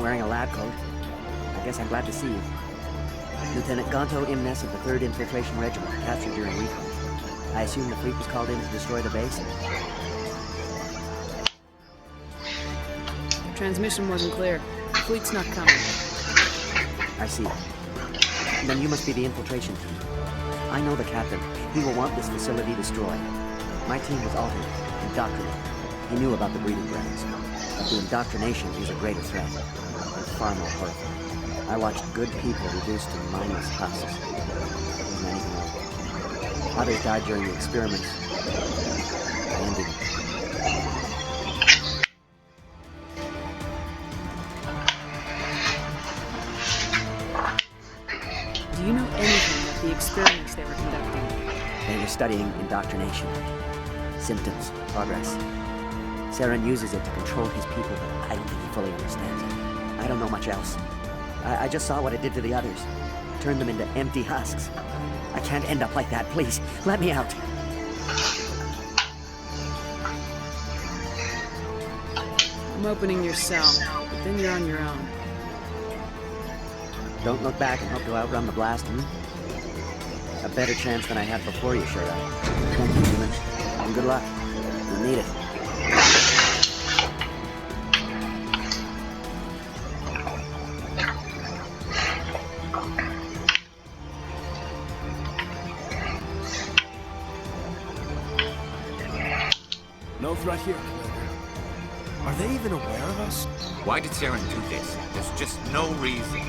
wearing a lab coat. I guess I'm glad to see you. Lieutenant Gonto Imnes of the 3rd Infiltration Regiment, captured during recon. I assume the fleet was called in to destroy the base? The transmission wasn't clear. The fleet's not coming. I see. Then you must be the infiltration team. I know the captain. He will want this facility destroyed. My team was altered, indoctrinated. He knew about the breeding grounds. But the indoctrination is a greater threat, and far more horrifying. I watched good people reduced to mindless husks. There wasn't anything else. Others died during the experiments. I envied them. Do you know anything about the experiments they were conducting? They were studying indoctrination. Symptoms, progress. Saren uses it to control his people, but I don't think he fully understands it. I don't know much else. I just saw what it did to the others. Turned them into empty husks. I can't end up like that, please. Let me out. I'm opening your cell, but then you're on your own. Don't look back and hope to outrun the blast, A better chance than I had before you showed up. Thank you, human. And good luck. You need it. No threat here, Commander. Are they even aware of us? Why did Saren do this? There's just no reason.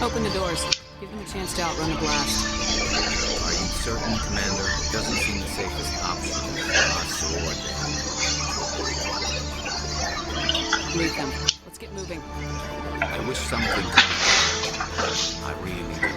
Open the doors. Give them a chance to outrun the blast. Are you certain, Commander? It doesn't seem the safest option for our sword. Leave them. Let's get moving. I wish something could be done. I really do.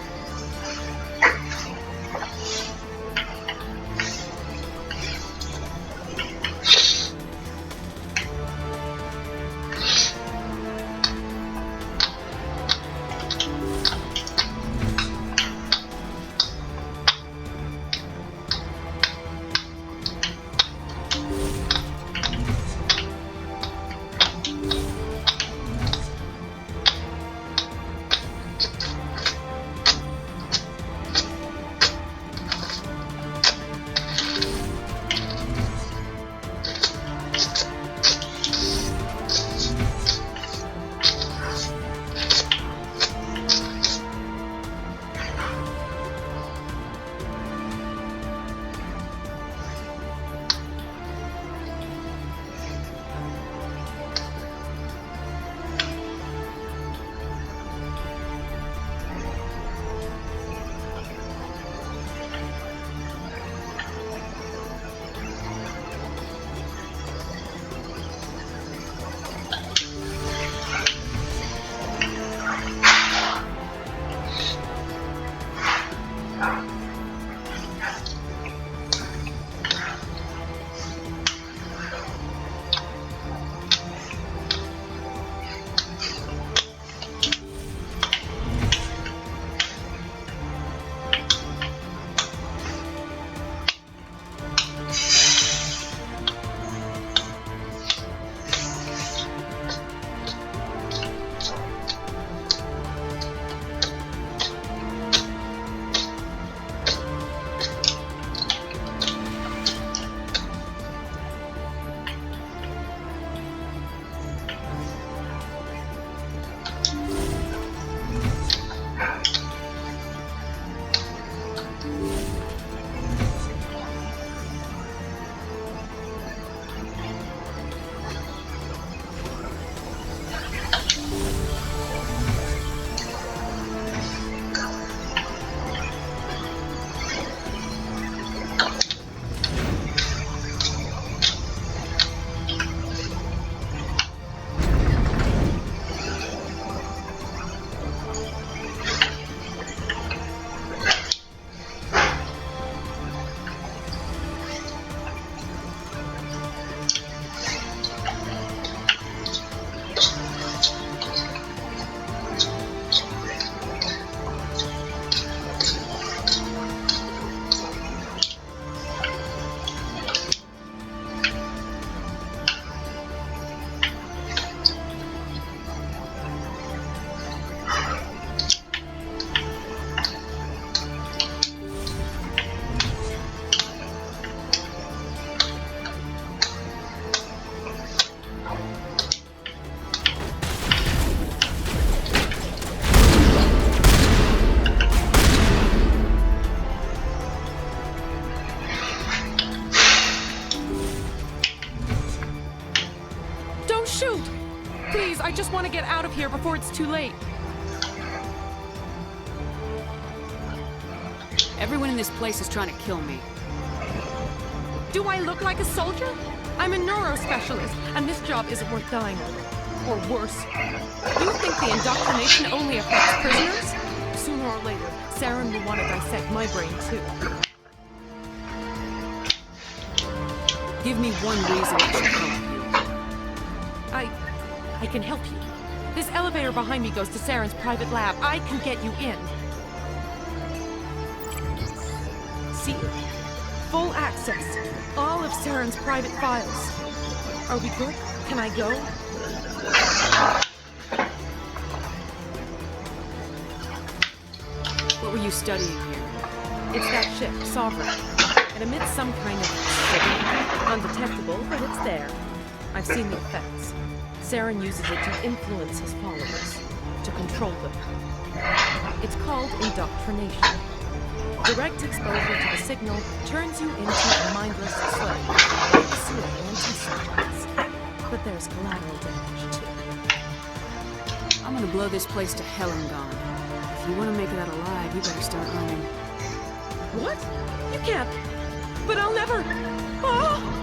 Don't shoot! Please, I just want to get out of here before it's too late. Everyone in this place is trying to kill me. Do I look like a soldier? I'm a neurospecialist, and this job isn't worth dying of. Or worse. You think the indoctrination only affects prisoners? Sooner or later, Saren will want to dissect my brain too. Give me one reason I should help you. I can help you. This elevator behind me goes to Saren's private lab. I can get you in. See? Full access. All of Saren's private files. Are we good? Can I go? What were you studying here? It's that ship, Sovereign. It emits some kind of signal. Undetectable, but it's there. I've seen the effects. Saren uses it to influence his followers, to control them. It's called indoctrination. Direct exposure to the signal turns you into a mindless slave, like Sue and sometimes. But there's collateral damage, too. I'm gonna blow this place to hell and gone. If you want to make it out alive, you better start running. What? You can't. But I'll never. Oh!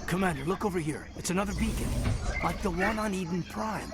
Commander, look over here. It's another beacon, like the one on Eden Prime.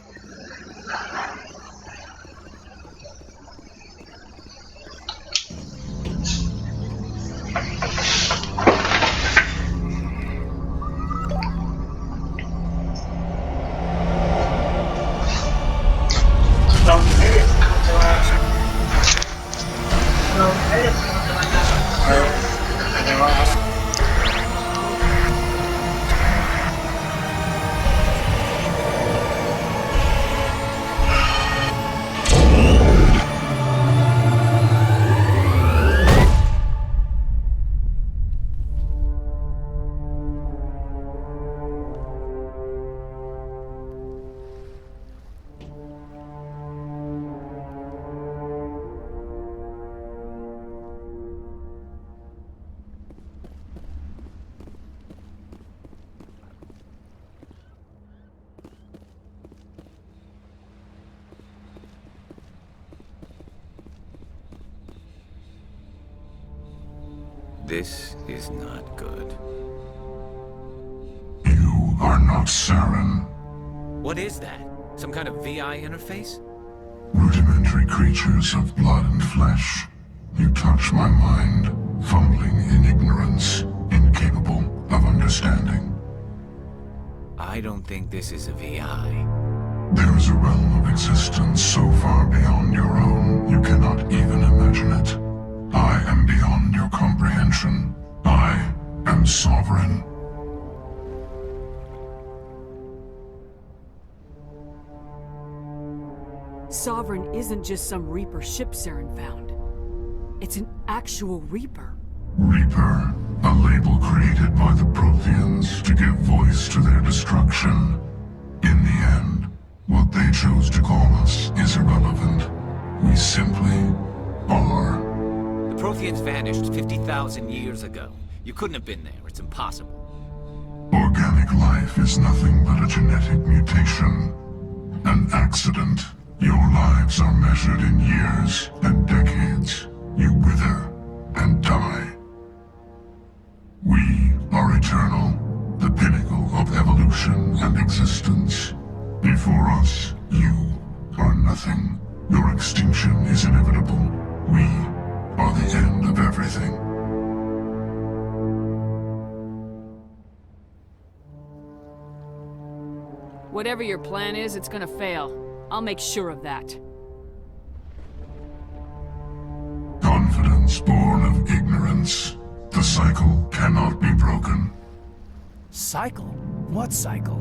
This is not good. You are not Saren. What is that? Some kind of VI interface? Rudimentary creatures of blood and flesh. You touch my mind, fumbling in ignorance, incapable of understanding. I don't think this is a VI. There is a realm of existence so far beyond your own, you cannot even imagine it. I am beyond your comprehension. I am sovereign. Sovereign isn't just some Reaper ship Saren found. It's an actual Reaper. Reaper, a label created by the Protheans to give voice to their destruction. In the end, what they chose to call us is irrelevant. We simply are. The Protheans vanished 50,000 years ago. You couldn't have been there. It's impossible. Organic life is nothing but a genetic mutation. An accident. Your lives are measured in years and decades. You wither and die. We are eternal, the pinnacle of evolution and existence. Before us, you are nothing. Your extinction is inevitable. We are the end of everything. Whatever your plan is, it's gonna fail. I'll make sure of that. Confidence born of ignorance. The cycle cannot be broken. Cycle? What cycle?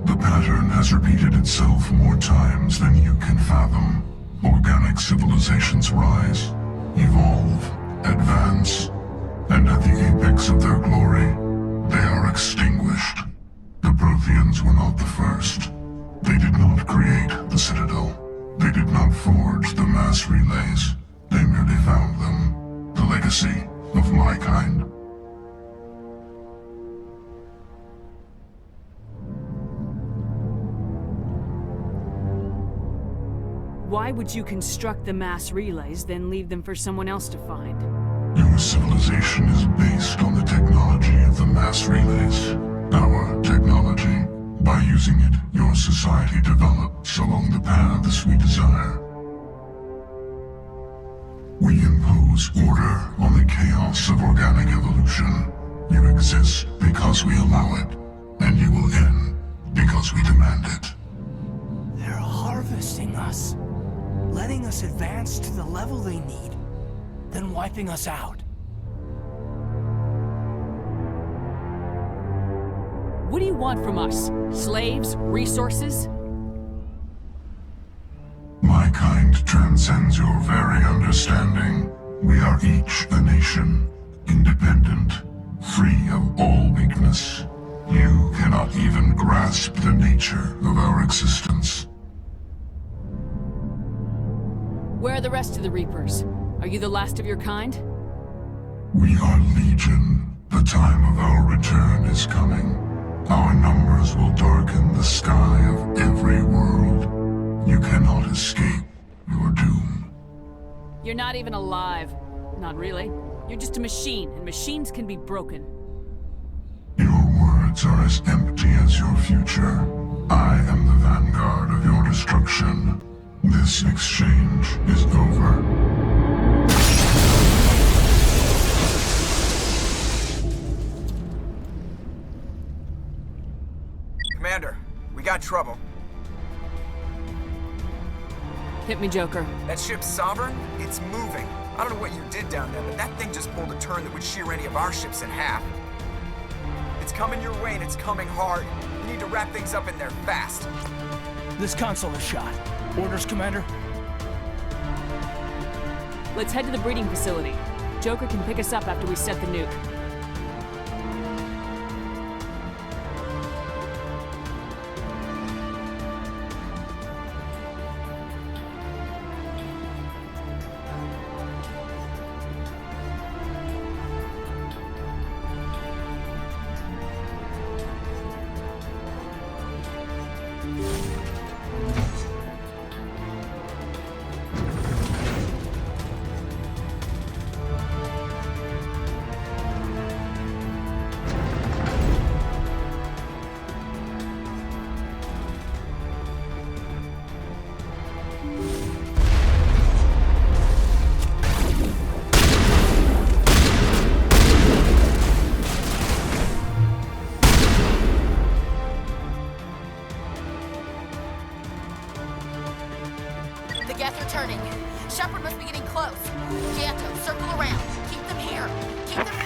The pattern has repeated itself more times than you can fathom. Organic civilizations rise, evolve, advance, and at the apex of their glory, they are extinguished. The Protheans were not the first. They did not create the Citadel. They did not forge the mass relays. They merely found them, the legacy of my kind. Why would you construct the mass relays, then leave them for someone else to find? Your civilization is based on the technology of the mass relays. Our technology. By using it, your society develops along the paths we desire. We impose order on the chaos of organic evolution. You exist because we allow it, and you will end because we demand it. They're harvesting us. Letting us advance to the level they need, then wiping us out. What do you want from us? Slaves? Resources? My kind transcends your very understanding. We are each a nation, independent, free of all weakness. You cannot even grasp the nature of our existence. Where are the rest of the Reapers? Are you the last of your kind? We are legion. The time of our return is coming. Our numbers will darken the sky of every world. You cannot escape your doom. You're not even alive. Not really. You're just a machine, and machines can be broken. Your words are as empty as your future. I am the vanguard of your destruction. This exchange is over. Commander, we got trouble. Hit me, Joker. That ship's Sovereign? It's moving. I don't know what you did down there, but that thing just pulled a turn that would shear any of our ships in half. It's coming your way and it's coming hard. You need to wrap things up in there fast. This console is shot. Orders, Commander? Let's head to the breeding facility. Joker can pick us up after we set the nuke. The gas are turning. Shepard must be getting close. Gato, circle around. Keep them here. Keep them...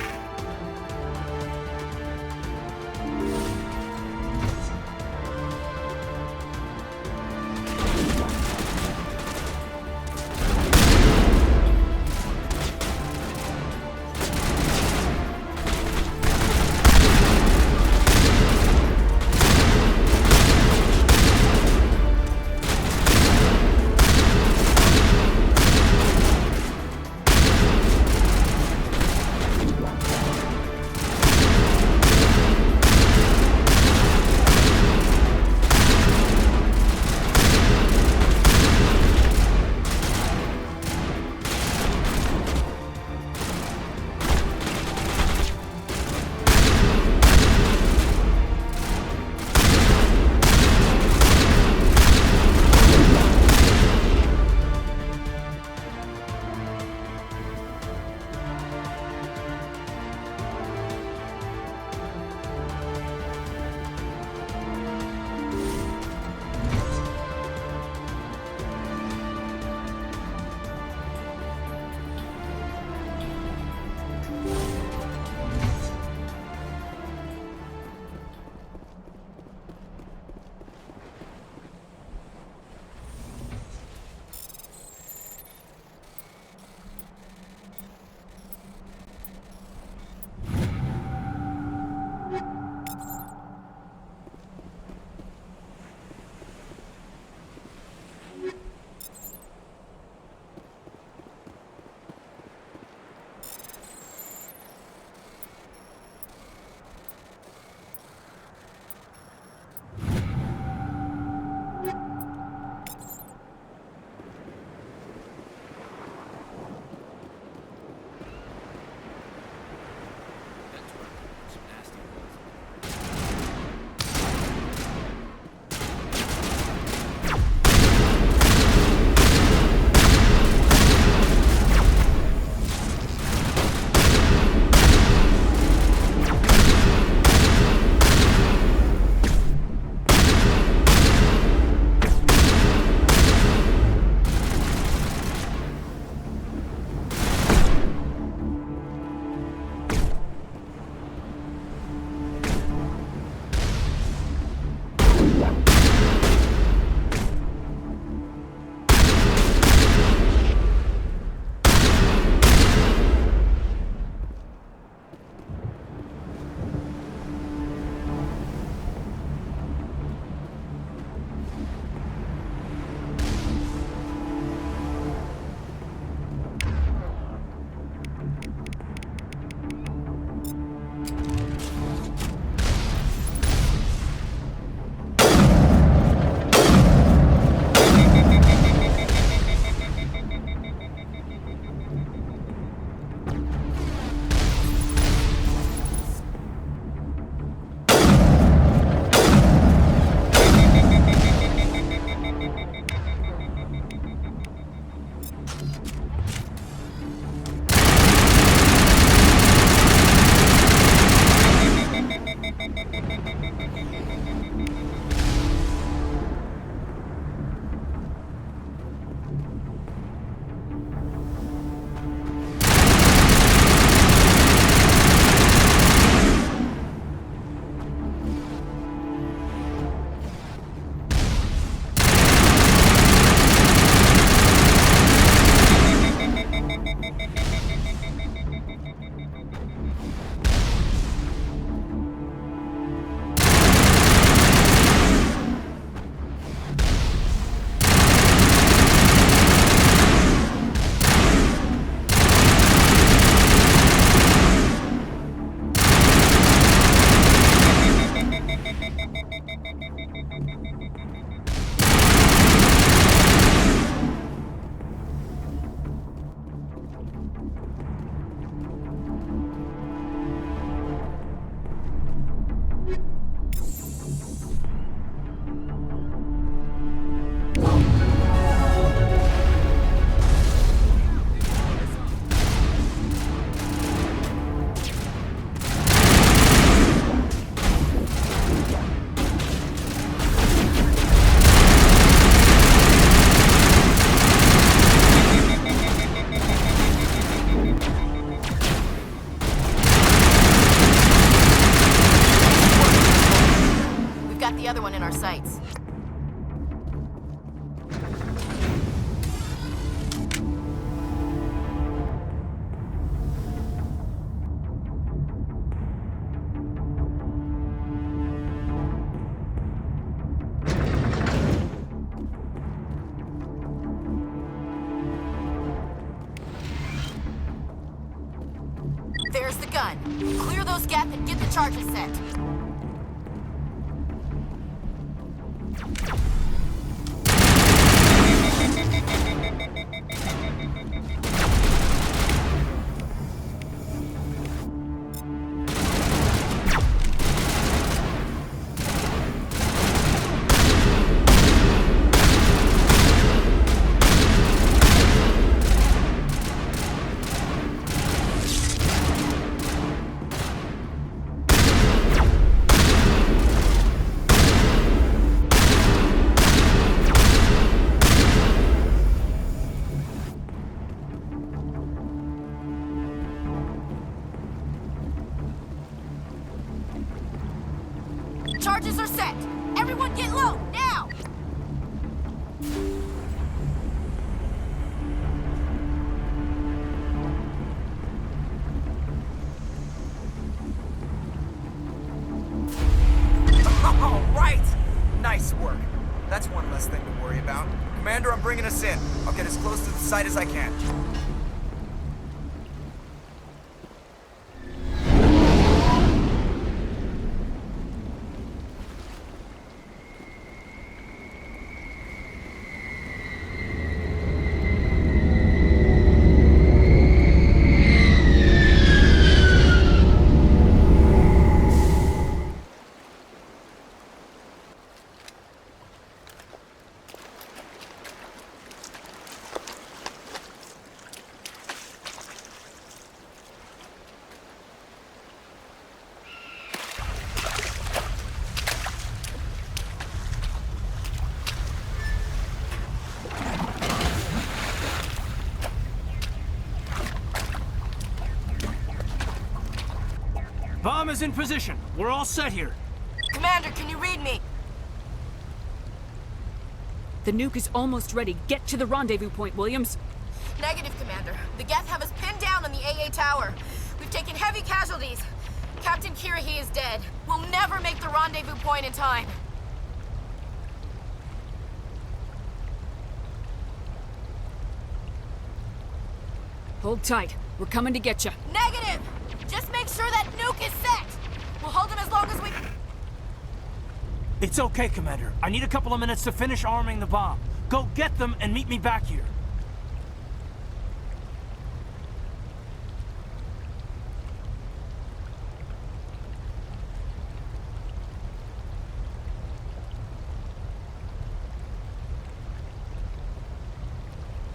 There's the gun. Clear those gaps and get the charges set. Charges are set. Everyone get low, now! All right! Nice work. That's one less thing to worry about. Commander, I'm bringing us in. I'll get as close to the site as I can. Bomb is in position. We're all set here. Commander, can you read me? The nuke is almost ready. Get to the rendezvous point, Williams. Negative, Commander. The Geth have us pinned down on the AA tower. We've taken heavy casualties. Captain Kirahi is dead. We'll never make the rendezvous point in time. Hold tight. We're coming to get you. Negative! Just make sure that nuke is set! We'll hold them as long as we... It's okay, Commander. I need a couple of minutes to finish arming the bomb. Go get them and meet me back here.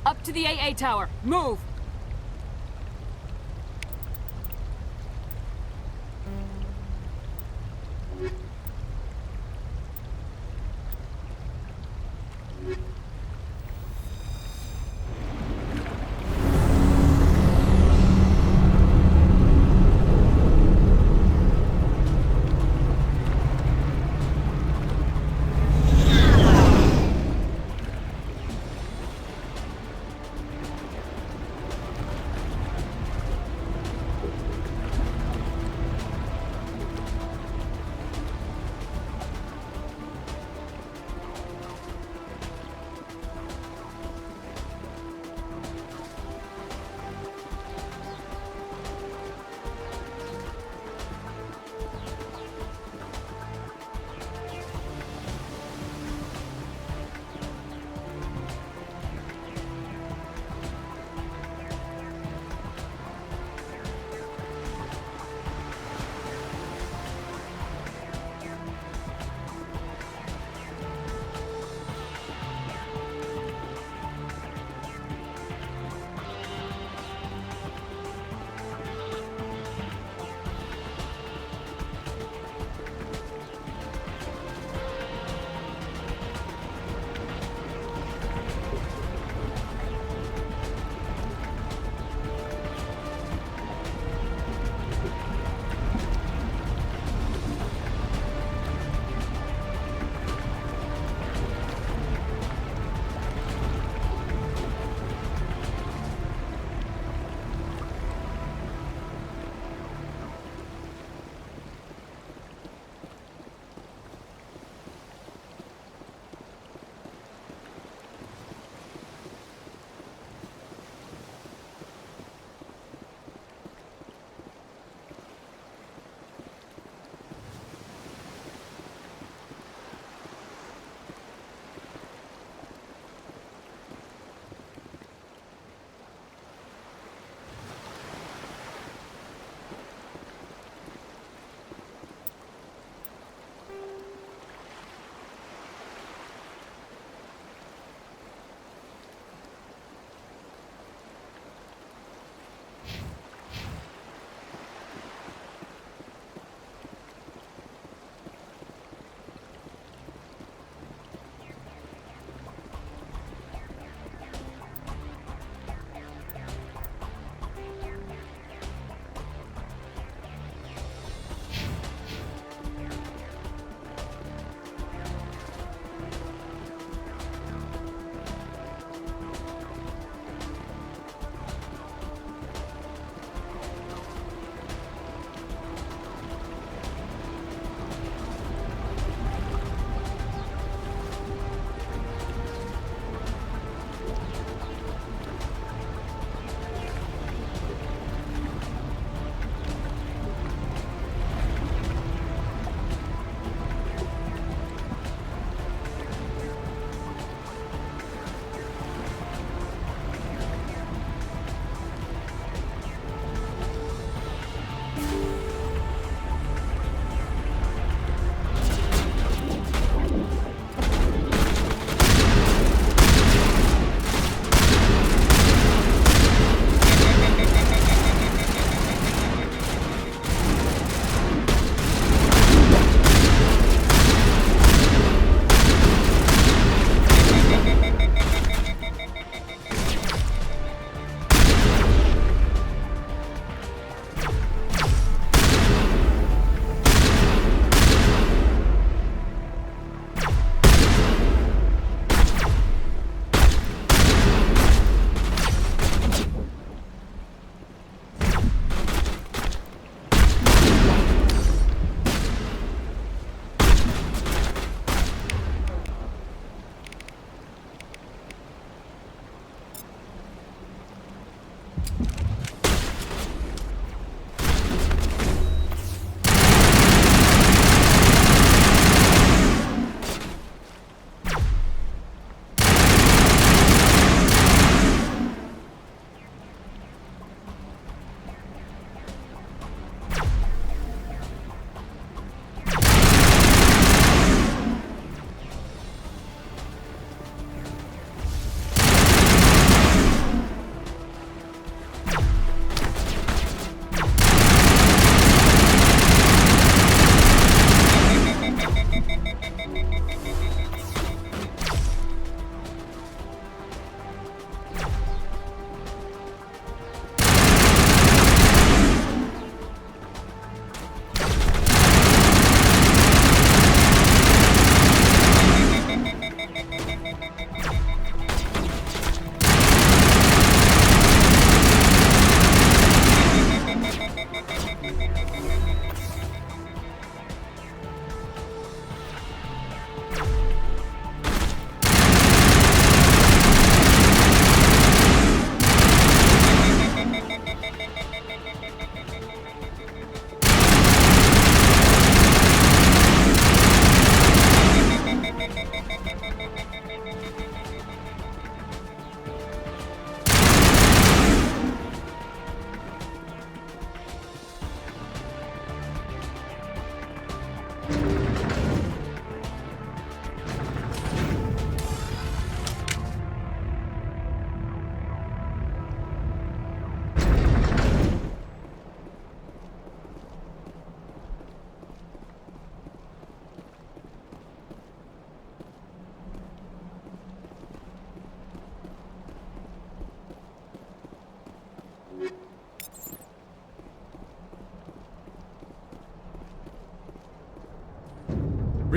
Up to the AA tower. Move!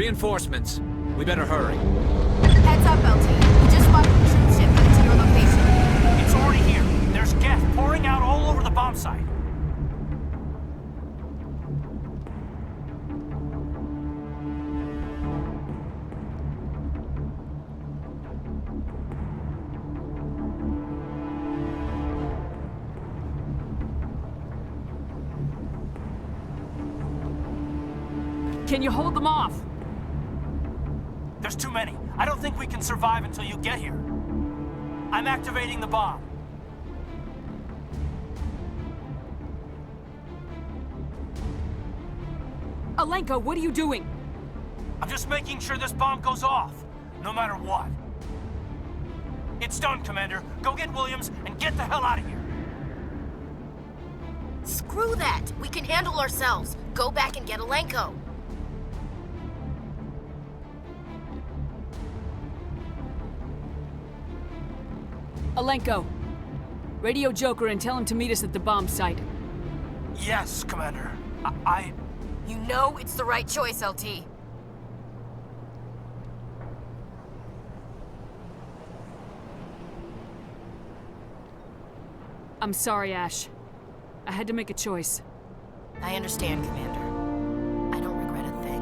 Reinforcements. We better hurry. Heads up, LT. We just spotted the troop ship headed to your location. It's already here. There's gas pouring out all over the bomb site. Can you hold them off? There's too many. I don't think we can survive until you get here. I'm activating the bomb. Alenko, what are you doing? I'm just making sure this bomb goes off, no matter what. It's done, Commander. Go get Williams and get the hell out of here. Screw that. We can handle ourselves. Go back and get Alenko. Alenko, radio Joker and tell him to meet us at the bomb site. Yes, Commander. You know it's the right choice, LT. I'm sorry, Ash. I had to make a choice. I understand, Commander. I don't regret a thing.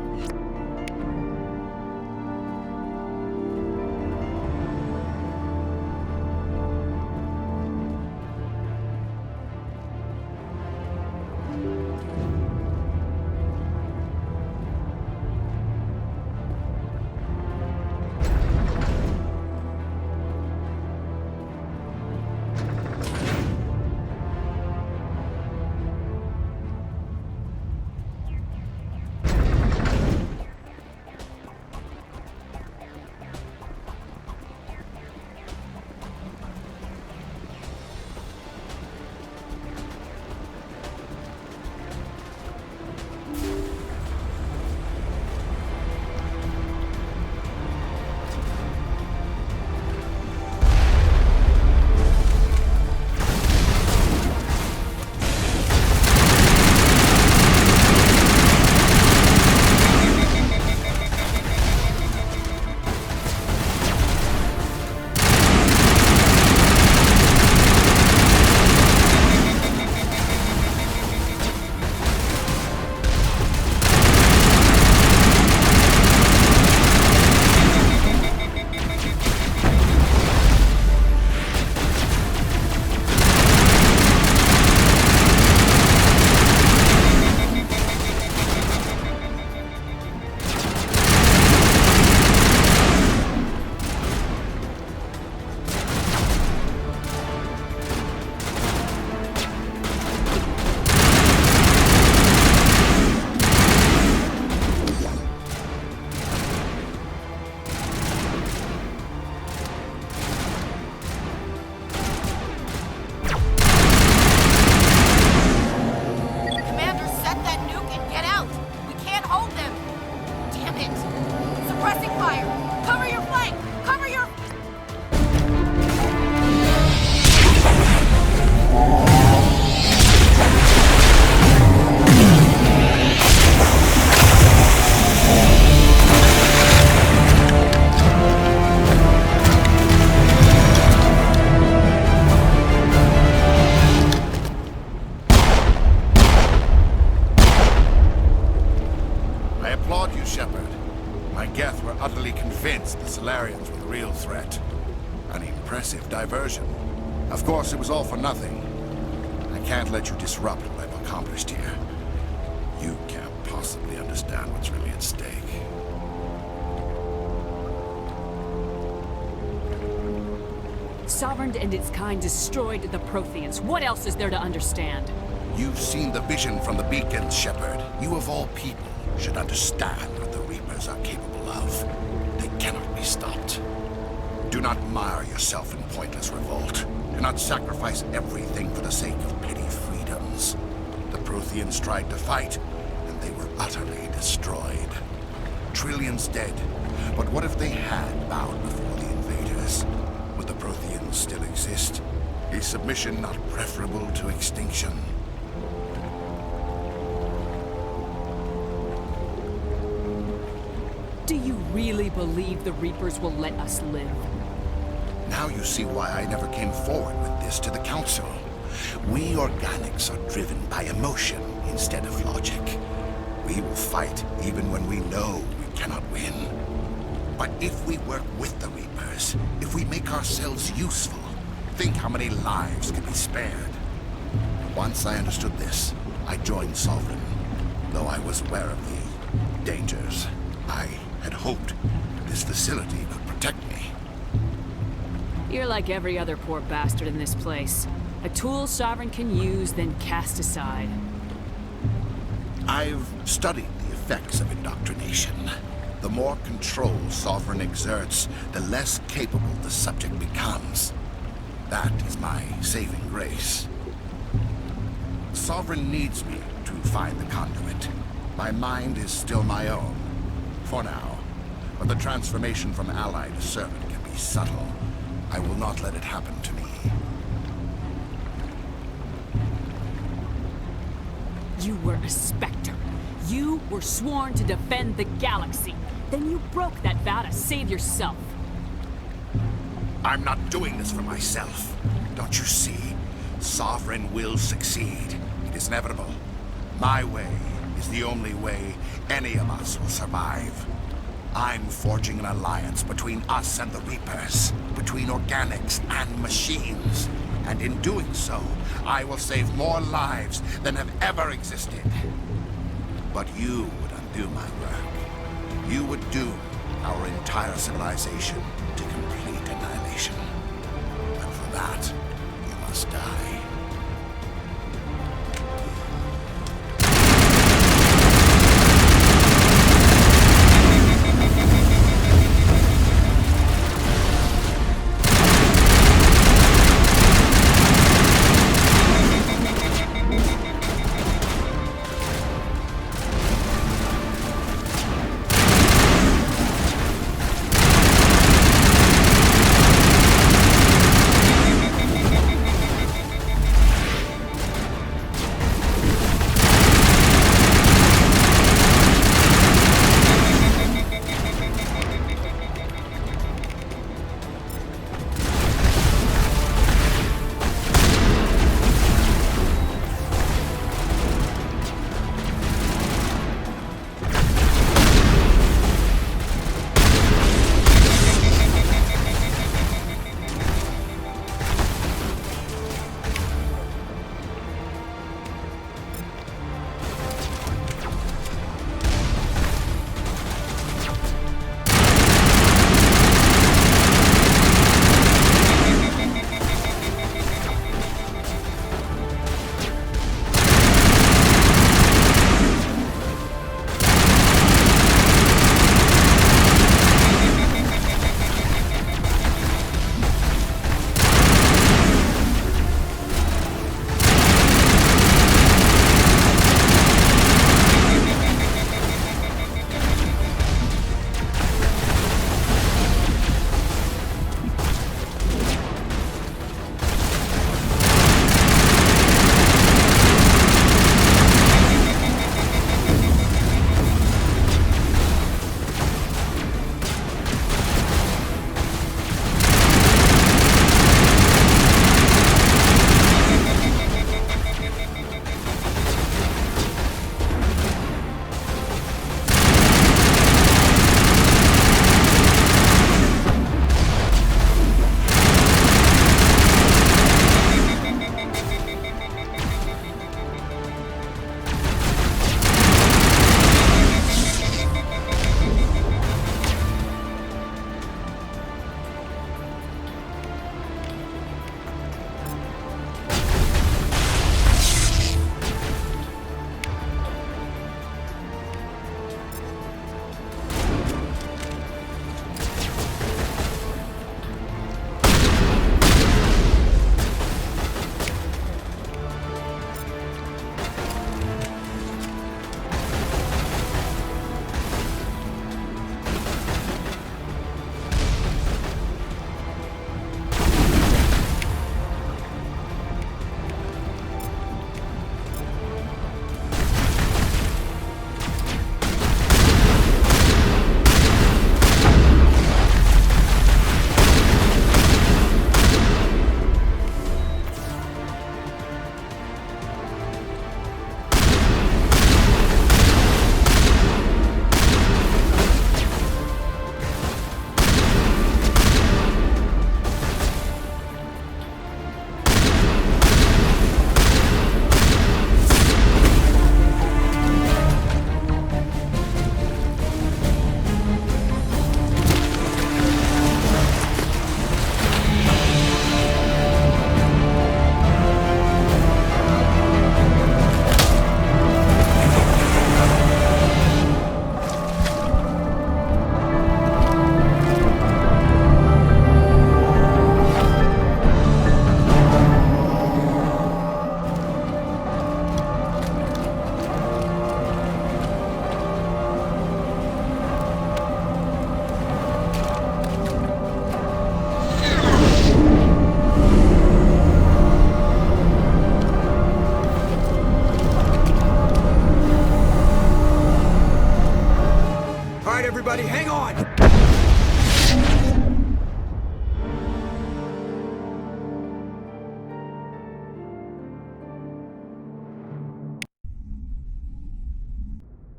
Diversion. Of course, it was all for nothing. I can't let you disrupt what I've accomplished here. You can't possibly understand what's really at stake. Sovereign and its kind destroyed the Protheans. What else is there to understand? You've seen the vision from the beacons, Shepard. You of all people should understand what the Reapers are capable of. They cannot be stopped. Do not mire yourself in pointless revolt. Do not sacrifice everything for the sake of petty freedoms. The Protheans tried to fight, and they were utterly destroyed. Trillions dead, but what if they had bowed before the invaders? Would the Protheans still exist? Is submission not preferable to extinction? really believe the Reapers will let us live? Now you see why I never came forward with this to the Council. We organics are driven by emotion instead of logic. We will fight even when we know we cannot win. But if we work with the Reapers, if we make ourselves useful, think how many lives could be spared. Once I understood this, I joined Sovereign, though I was aware of the dangers. I had hoped this facility could protect me. You're like every other poor bastard in this place. A tool Sovereign can use, then cast aside. I've studied the effects of indoctrination. The more control Sovereign exerts, the less capable the subject becomes. That is my saving grace. Sovereign needs me to find the conduit. My mind is still my own, for now. But the transformation from ally to servant can be subtle. I will not let it happen to me. You were a Spectre. You were sworn to defend the galaxy. Then you broke that vow to save yourself. I'm not doing this for myself. Don't you see? Sovereign will succeed. It is inevitable. My way is the only way any of us will survive. I'm forging an alliance between us and the Reapers, between organics and machines. And in doing so, I will save more lives than have ever existed. But you would undo my work. You would doom our entire civilization to complete annihilation. And for that, you must die.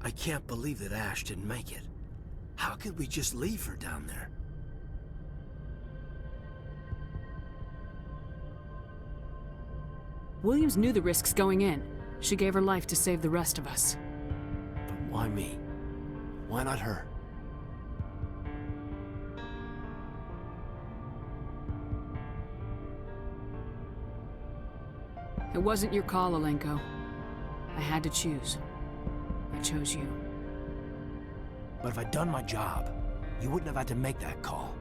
I can't believe that Ash didn't make it. How could we just leave her down there? Williams knew the risks going in. She gave her life to save the rest of us. But why me? Why not her? It wasn't your call, Alenko. I had to choose. I chose you. But if I'd done my job, you wouldn't have had to make that call.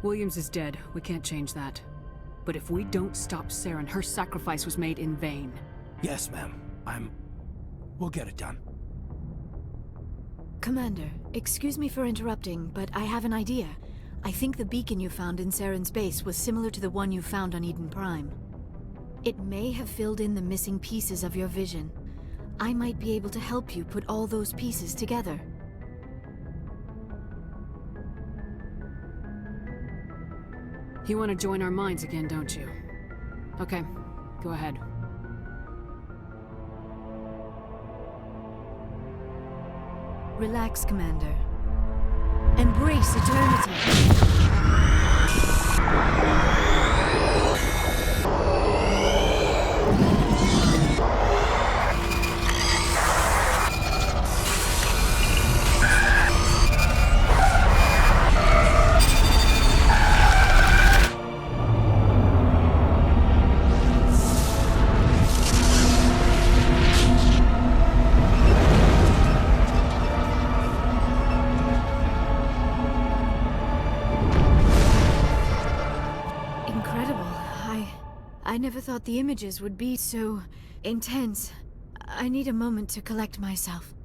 Williams is dead. We can't change that. But if we don't stop Saren, her sacrifice was made in vain. Yes, ma'am. We'll get it done. Commander, excuse me for interrupting, but I have an idea. I think the beacon you found in Saren's base was similar to the one you found on Eden Prime. It may have filled in the missing pieces of your vision. I might be able to help you put all those pieces together. You want to join our minds again, don't you? Okay, go ahead. Relax, Commander. Embrace eternity. incredible. I never thought the images would be so intense. I need a moment to collect myself.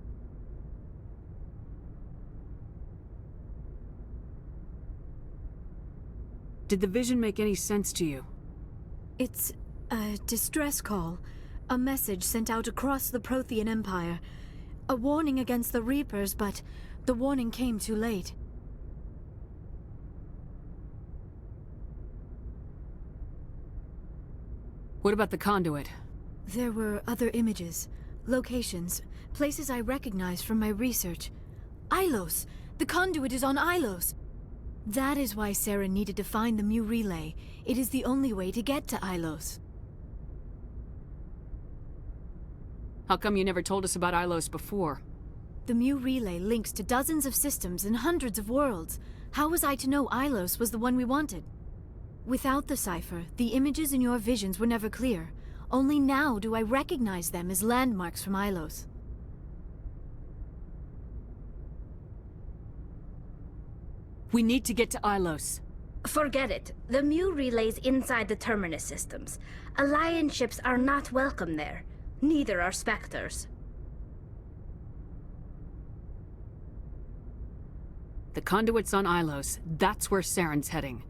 Did the vision make any sense to you? It's a distress call. A message sent out across the Prothean Empire. A warning against the Reapers, but the warning came too late. What about the conduit? There were other images, locations, places I recognized from my research. Ilos! The conduit is on Ilos! That is why Sarah needed to find the Mu relay. It is the only way to get to Ilos. How come you never told us about Ilos before? The Mu relay links to dozens of systems and hundreds of worlds. How was I to know Ilos was the one we wanted? Without the cipher, the images in your visions were never clear. Only now do I recognize them as landmarks from Ilos. We need to get to Ilos. Forget it. The Mu relay's inside the Terminus systems. Alliance ships are not welcome there. Neither are Spectres. The conduit's on Ilos. That's where Saren's heading.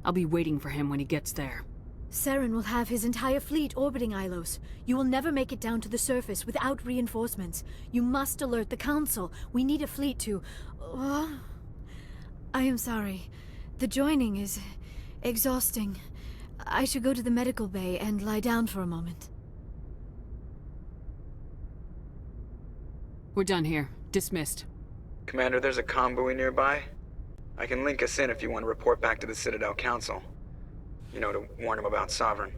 I'll be waiting for him when he gets there. Saren will have his entire fleet orbiting Ilos. You will never make it down to the surface without reinforcements. You must alert the Council. We need a fleet to... I am sorry. The joining is exhausting. I should go to the medical bay and lie down for a moment. We're done here. Dismissed. Commander, there's a convoy nearby. I can link us in if you want to report back to the Citadel Council. You know, to warn them about Sovereign.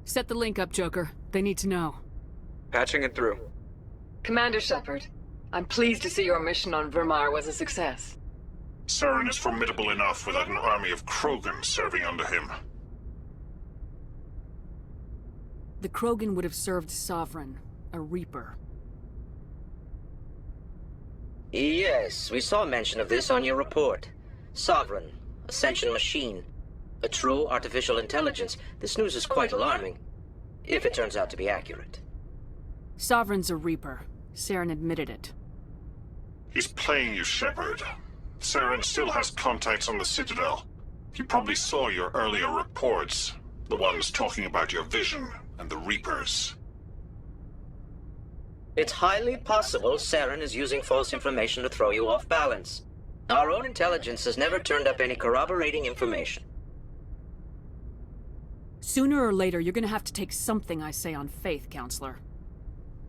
Set the link up, Joker. They need to know. Patching it through. Commander Shepard, I'm pleased to see your mission on Vermar was a success. Saren is formidable enough without an army of Krogan serving under him. The Krogan would have served Sovereign, a Reaper. Yes, we saw mention of this on your report. Sovereign, Ascension machine, a true artificial intelligence. This news is quite alarming, if it turns out to be accurate. Sovereign's a Reaper. Saren admitted it. He's playing you, Shepard. Saren still has contacts on the Citadel. He probably saw your earlier reports, the ones talking about your vision and the Reapers. It's highly possible Saren is using false information to throw you off balance. Our own intelligence has never turned up any corroborating information. Sooner or later, you're gonna have to take something I say on faith, Counselor.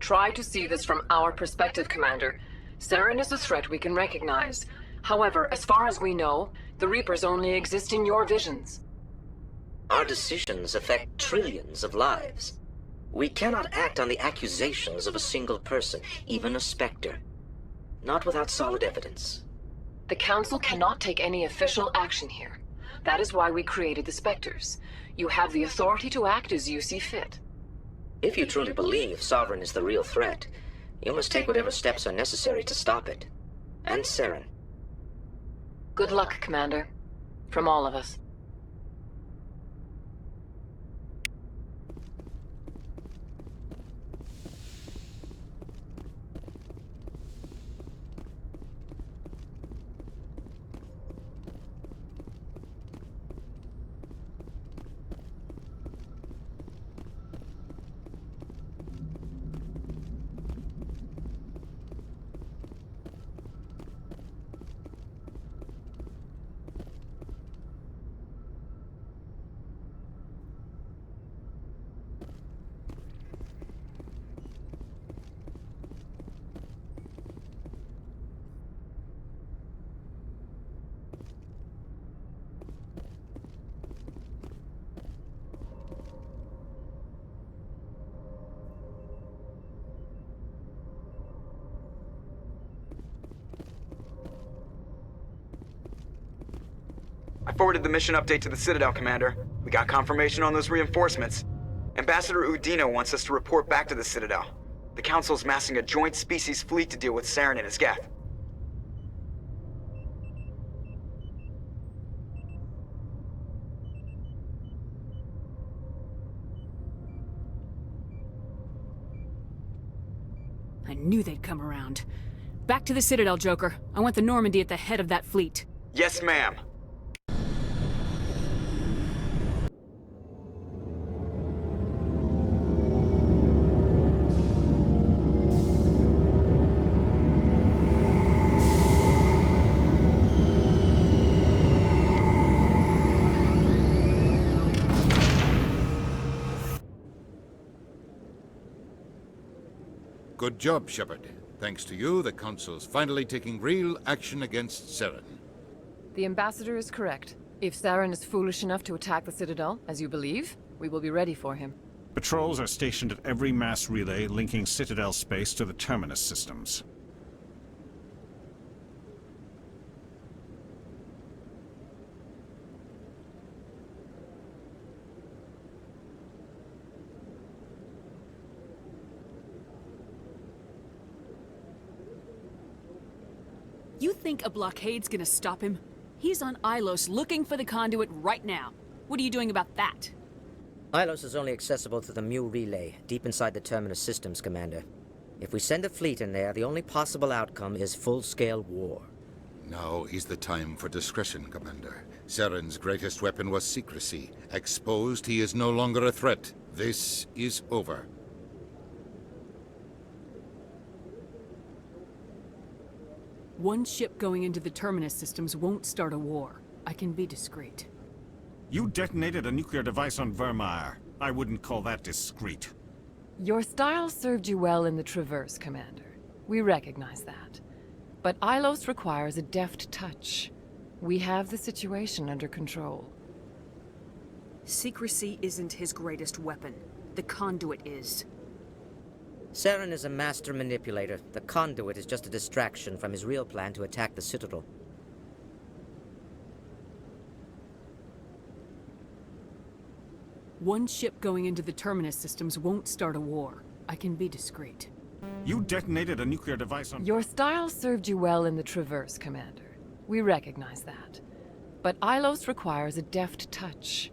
Try to see this from our perspective, Commander. Saren is a threat we can recognize. However, as far as we know, the Reapers only exist in your visions. Our decisions affect trillions of lives. We cannot act on the accusations of a single person, even a Spectre. Not without solid evidence. The Council cannot take any official action here. That is why we created the Spectres. You have the authority to act as you see fit. If you truly believe Sovereign is the real threat, you must take whatever steps are necessary to stop it. And Saren. Good luck, Commander. From all of us. I forwarded the mission update to the Citadel, Commander. We got confirmation on those reinforcements. Ambassador Udino wants us to report back to the Citadel. The Council's massing a joint species fleet to deal with Saren and his Geth. I knew they'd come around. Back to the Citadel, Joker. I want the Normandy at the head of that fleet. Yes, ma'am. Good job, Shepard. Thanks to you, the Council's finally taking real action against Saren. The Ambassador is correct. If Saren is foolish enough to attack the Citadel, as you believe, we will be ready for him. Patrols are stationed at every mass relay linking Citadel space to the Terminus systems. You think a blockade's gonna stop him? He's on Ilos looking for the conduit right now. What are you doing about that? Ilos is only accessible through the Mu relay, deep inside the Terminus systems, Commander. If we send a fleet in there, the only possible outcome is full-scale war. Now is the time for discretion, Commander. Saren's greatest weapon was secrecy. Exposed, he is no longer a threat. This is over. One ship going into the Terminus systems won't start a war. I can be discreet. You detonated a nuclear device on Vermeer. I wouldn't call that discreet. Your style served you well in the Traverse, Commander. We recognize that. But Ilos requires a deft touch. We have the situation under control. Secrecy isn't his greatest weapon. The conduit is. Saren is a master manipulator. The conduit is just a distraction from his real plan to attack the Citadel. One ship going into the Terminus systems won't start a war. I can be discreet. You detonated a nuclear device on... Your style served you well in the Traverse, Commander. We recognize that. But Ilos requires a deft touch.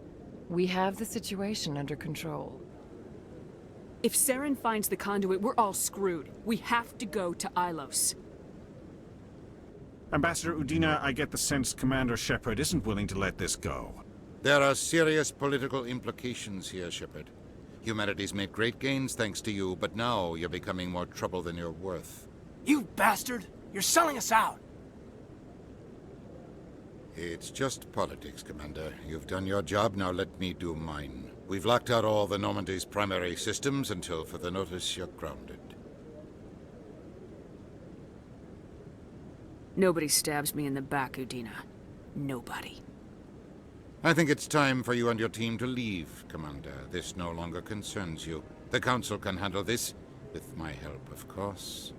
We have the situation under control. If Saren finds the conduit, we're all screwed. We have to go to Ilos. Ambassador Udina, I get the sense Commander Shepard isn't willing to let this go. There are serious political implications here, Shepard. Humanity's made great gains thanks to you, but now you're becoming more trouble than you're worth. You bastard! You're selling us out! It's just politics, Commander. You've done your job, now let me do mine. We've locked out all the Normandy's primary systems until further notice you're grounded. Nobody stabs me in the back, Udina. Nobody. I think it's time for you and your team to leave, Commander. This no longer concerns you. The Council can handle this, with my help, of course.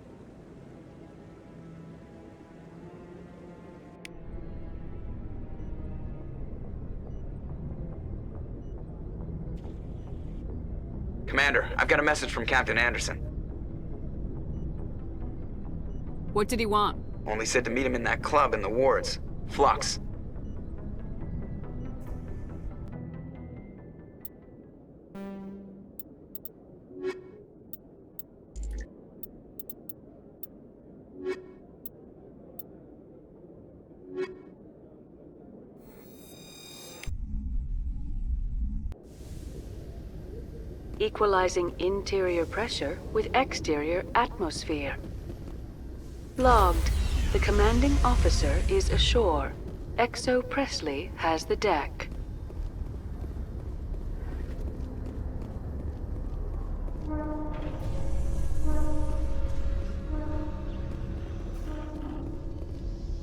Commander, I've got a message from Captain Anderson. What did he want? Only said to meet him in that club in the wards. Flux. Equalizing interior pressure with exterior atmosphere. Logged. The commanding officer is ashore. Exo Presley has the deck.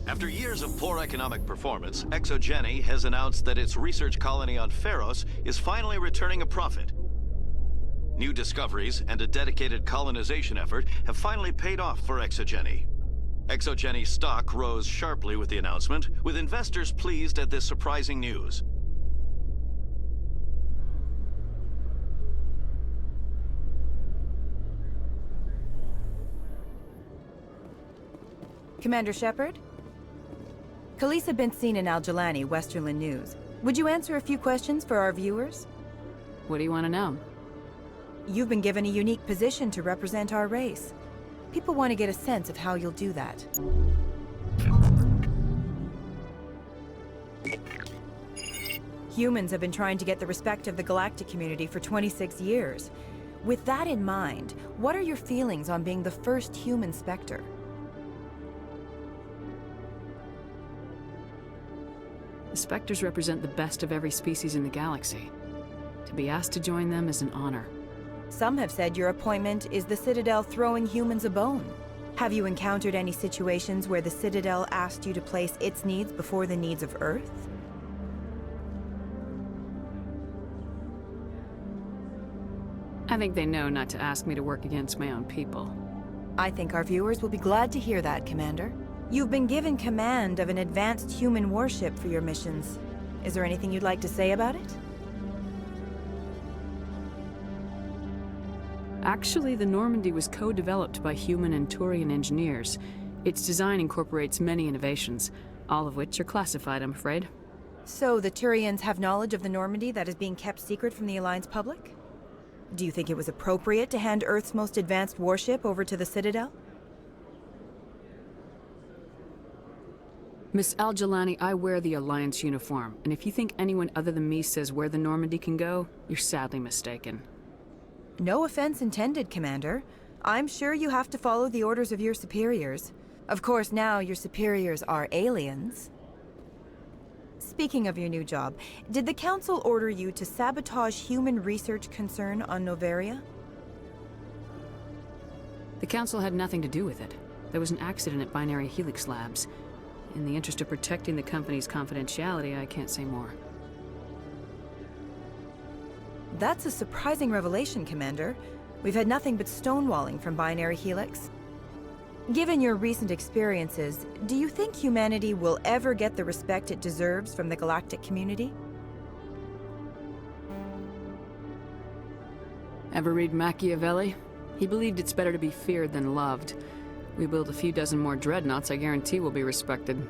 After years of poor economic performance, ExoGeni has announced that its research colony on Pharos is finally returning a profit. New discoveries and a dedicated colonization effort have finally paid off for ExoGeni. ExoGeni stock rose sharply with the announcement, with investors pleased at this surprising news. Commander Shepard? Khaleesa been seen in Al-Jalani, Westerland News. Would you answer a few questions for our viewers? What do you want to know? You've been given a unique position to represent our race. People want to get a sense of how you'll do that. Humans have been trying to get the respect of the galactic community for 26 years. With that in mind, what are your feelings on being the first human Spectre? The Spectres represent the best of every species in the galaxy. To be asked to join them is an honor. Some have said your appointment is the Citadel throwing humans a bone. Have you encountered any situations where the Citadel asked you to place its needs before the needs of Earth? I think they know not to ask me to work against my own people. I think our viewers will be glad to hear that, Commander. You've been given command of an advanced human warship for your missions. Is there anything you'd like to say about it? Actually, the Normandy was co-developed by human and Turian engineers. Its design incorporates many innovations, all of which are classified, I'm afraid. So the Turians have knowledge of the Normandy that is being kept secret from the Alliance public? Do you think it was appropriate to hand Earth's most advanced warship over to the Citadel? Miss Al-Jalani, I wear the Alliance uniform, and if you think anyone other than me says where the Normandy can go, you're sadly mistaken. No offense intended, Commander. I'm sure you have to follow the orders of your superiors. Of course, now your superiors are aliens. Speaking of your new job, did the Council order you to sabotage human research concern on Noveria? The Council had nothing to do with it. There was an accident at Binary Helix Labs. In the interest of protecting the company's confidentiality, I can't say more. That's a surprising revelation, Commander. We've had nothing but stonewalling from Binary Helix. Given your recent experiences, do you think humanity will ever get the respect it deserves from the galactic community? Ever read Machiavelli? He believed it's better to be feared than loved. We build a few dozen more dreadnoughts, I guarantee we'll be respected.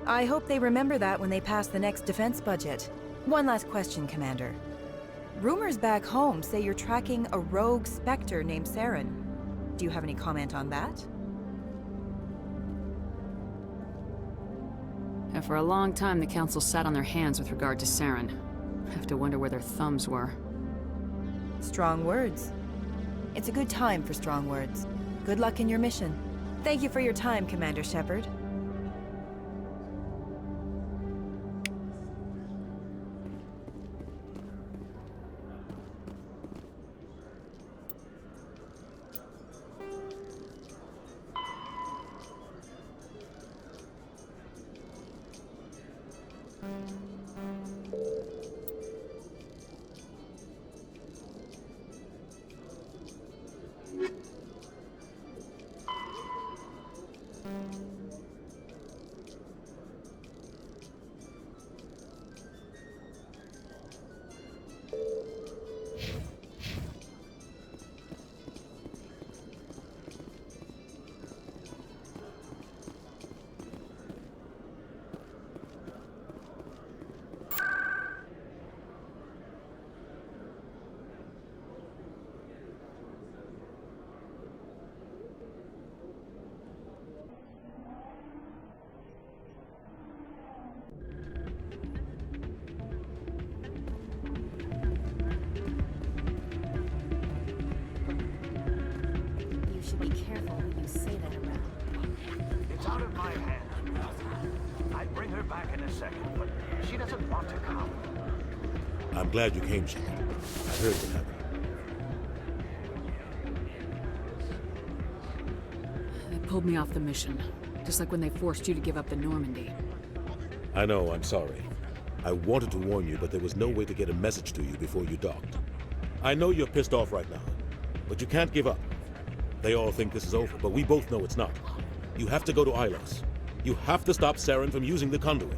I hope they remember that when they pass the next defense budget. One last question, Commander. Rumors back home say you're tracking a rogue Spectre named Saren. Do you have any comment on that? And for a long time, the Council sat on their hands with regard to Saren. I have to wonder where their thumbs were. Strong words. It's a good time for strong words. Good luck in your mission. Thank you for your time, Commander Shepard. I'm glad you came, Shepard. I heard what happened. They pulled me off the mission, just like when they forced you to give up the Normandy. I know, I'm sorry. I wanted to warn you, but there was no way to get a message to you before you docked. I know you're pissed off right now, but you can't give up. They all think this is over, but we both know it's not. You have to go to Ilos. You have to stop Saren from using the conduit.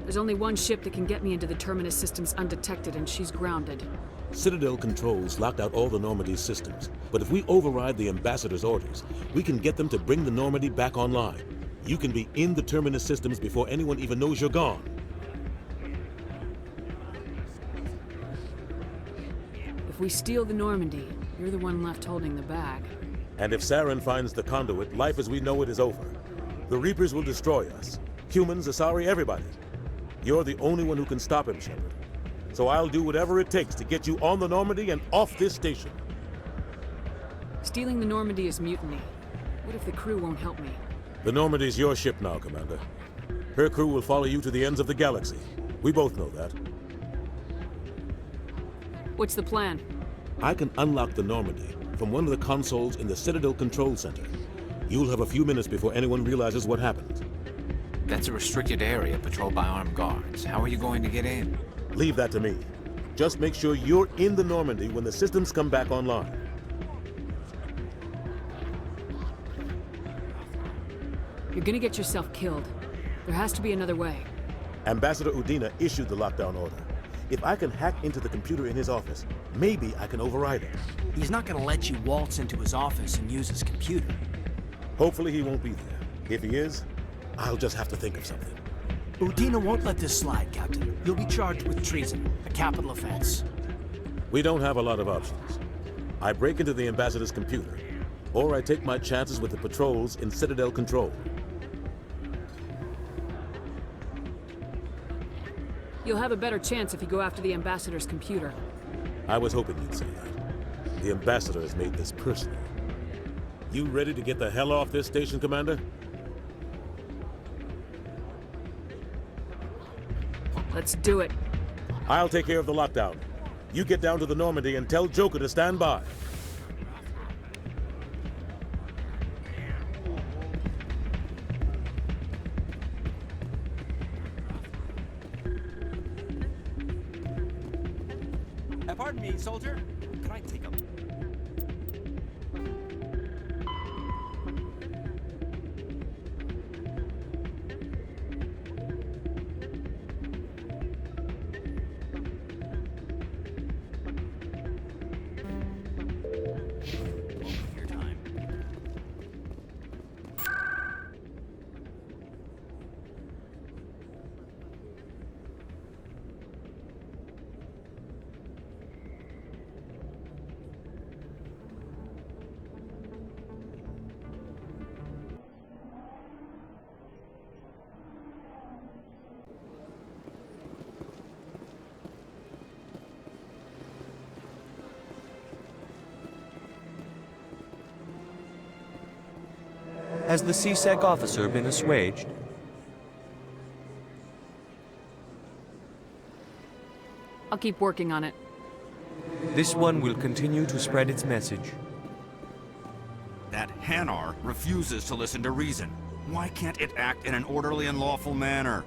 There's only one ship that can get me into the Terminus systems undetected, and she's grounded. Citadel controls locked out all the Normandy's systems, but if we override the Ambassador's orders, we can get them to bring the Normandy back online. You can be in the Terminus systems before anyone even knows you're gone. If we steal the Normandy, you're the one left holding the bag. And if Saren finds the conduit, life as we know it is over. The Reapers will destroy us. Humans, Asari, everybody. You're the only one who can stop him, Shepard. So I'll do whatever it takes to get you on the Normandy and off this station. Stealing the Normandy is mutiny. What if the crew won't help me? The Normandy's your ship now, Commander. Her crew will follow you to the ends of the galaxy. We both know that. What's the plan? I can unlock the Normandy from one of the consoles in the Citadel Control Center. You'll have a few minutes before anyone realizes what happened. That's a restricted area patrolled by armed guards. How are you going to get in? Leave that to me. Just make sure you're in the Normandy when the systems come back online. You're gonna get yourself killed. There has to be another way. Ambassador Udina issued the lockdown order. If I can hack into the computer in his office, maybe I can override it. He's not gonna let you waltz into his office and use his computer. Hopefully he won't be there. If he is, I'll just have to think of something. Udina won't let this slide, Captain. You'll be charged with treason, a capital offense. We don't have a lot of options. I break into the ambassador's computer, or I take my chances with the patrols in Citadel Control. You'll have a better chance if you go after the ambassador's computer. I was hoping you'd say that. The ambassador has made this personal. You ready to get the hell off this station, Commander? Let's do it. I'll take care of the lockdown. You get down to the Normandy and tell Joker to stand by. Pardon me, soldier. Can I take a... Has the CSEC officer been assuaged? I'll keep working on it. This one will continue to spread its message. That Hanar refuses to listen to reason. Why can't it act in an orderly and lawful manner?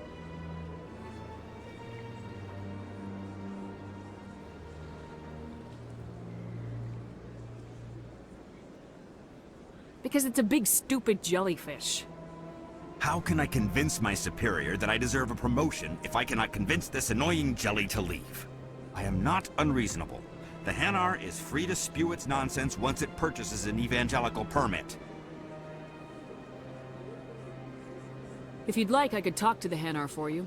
Because it's a big, stupid jellyfish. How can I convince my superior that I deserve a promotion if I cannot convince this annoying jelly to leave? I am not unreasonable. The Hanar is free to spew its nonsense once it purchases an evangelical permit. If you'd like, I could talk to the Hanar for you.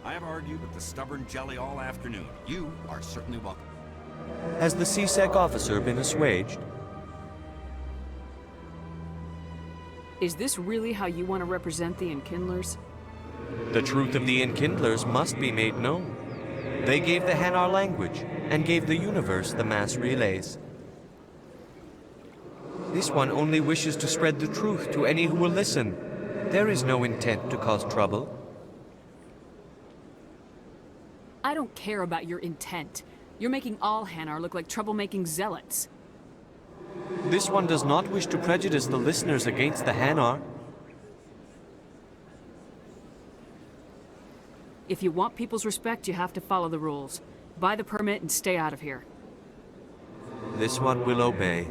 I have argued with the stubborn jelly all afternoon. You are certainly welcome. Has the CSEC officer been assuaged? Is this really how you want to represent the Enkindlers? The truth of the Enkindlers must be made known. They gave the Hanar language, and gave the universe the mass relays. This one only wishes to spread the truth to any who will listen. There is no intent to cause trouble. I don't care about your intent. You're making all Hanar look like troublemaking zealots. This one does not wish to prejudice the listeners against the Hanar. If you want people's respect, you have to follow the rules. Buy the permit and stay out of here. This one will obey.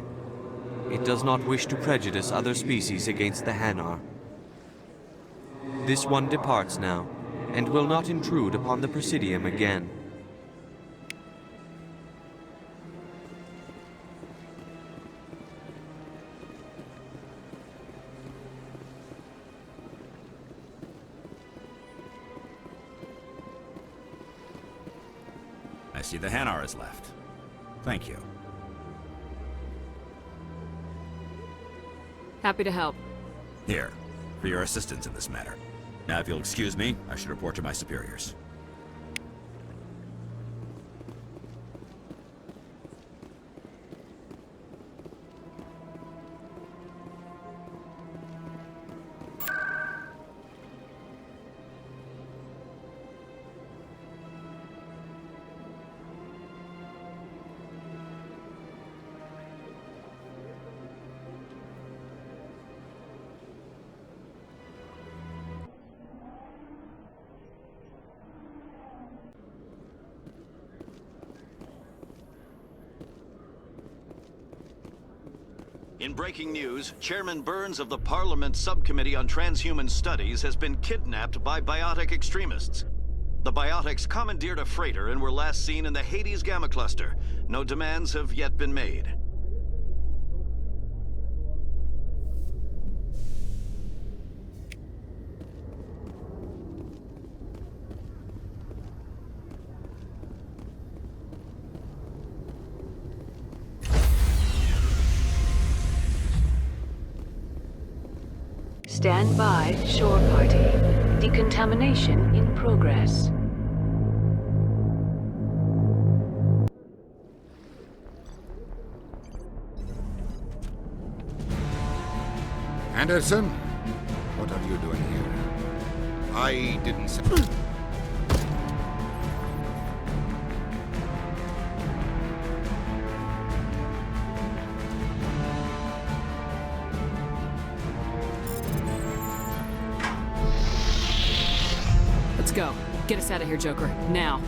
It does not wish to prejudice other species against the Hanar. This one departs now, and will not intrude upon the Presidium again. I see the Hanar is left. Thank you. Happy to help. Here, for your assistance in this matter. Now, if you'll excuse me, I should report to my superiors. In breaking news, Chairman Burns of the Parliament Subcommittee on Transhuman Studies has been kidnapped by biotic extremists. The biotics commandeered a freighter and were last seen in the Hades Gamma Cluster. No demands have yet been made. Stand by, shore party. Decontamination in progress. Anderson? What are you doing here? I didn't say... Let's go. Get us out of here, Joker. Now.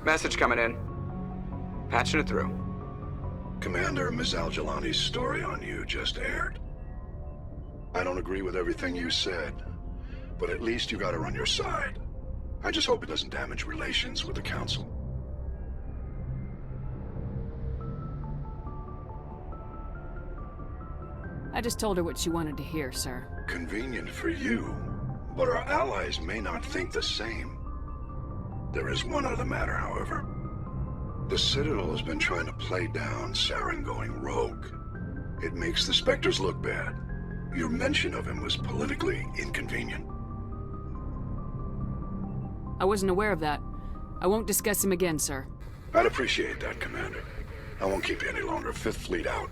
Message coming in. Patching it through. Commander, Ms. Al-Jalani's story on you just aired. I don't agree with everything you said, but at least you got her on your side. I just hope it doesn't damage relations with the Council. I just told her what she wanted to hear, sir. Convenient for you, but our allies may not think the same. There is one other matter, however. The Citadel has been trying to play down Saren going rogue. It makes the Spectres look bad. Your mention of him was politically inconvenient. I wasn't aware of that. I won't discuss him again, sir. I'd appreciate that, Commander. I won't keep you any longer. Fifth Fleet out.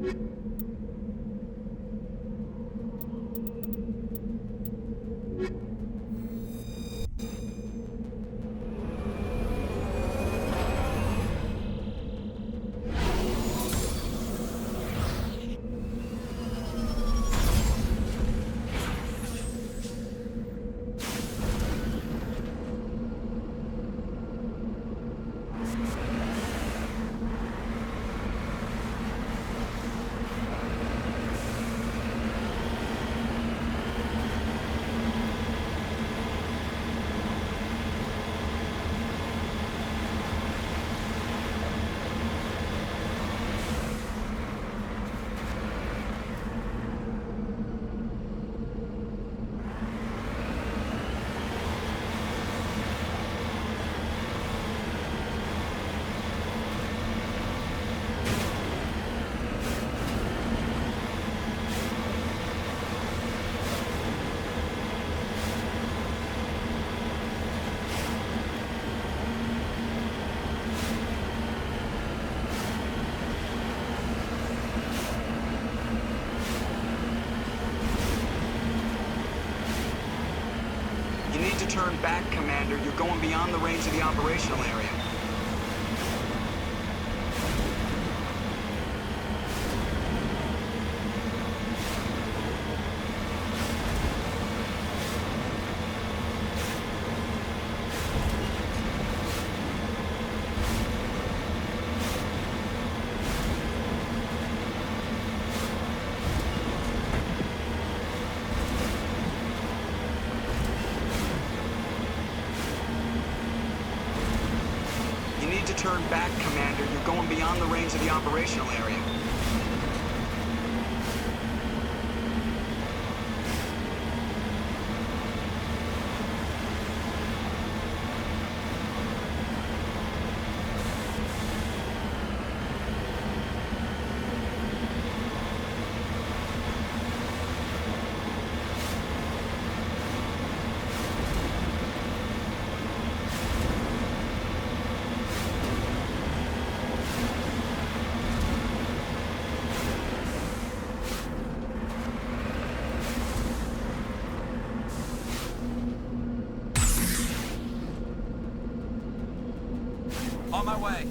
You need to turn back, Commander. You're going beyond the range of the operational area. You need to turn back, Commander. You're going beyond the range of the operational area. On my way.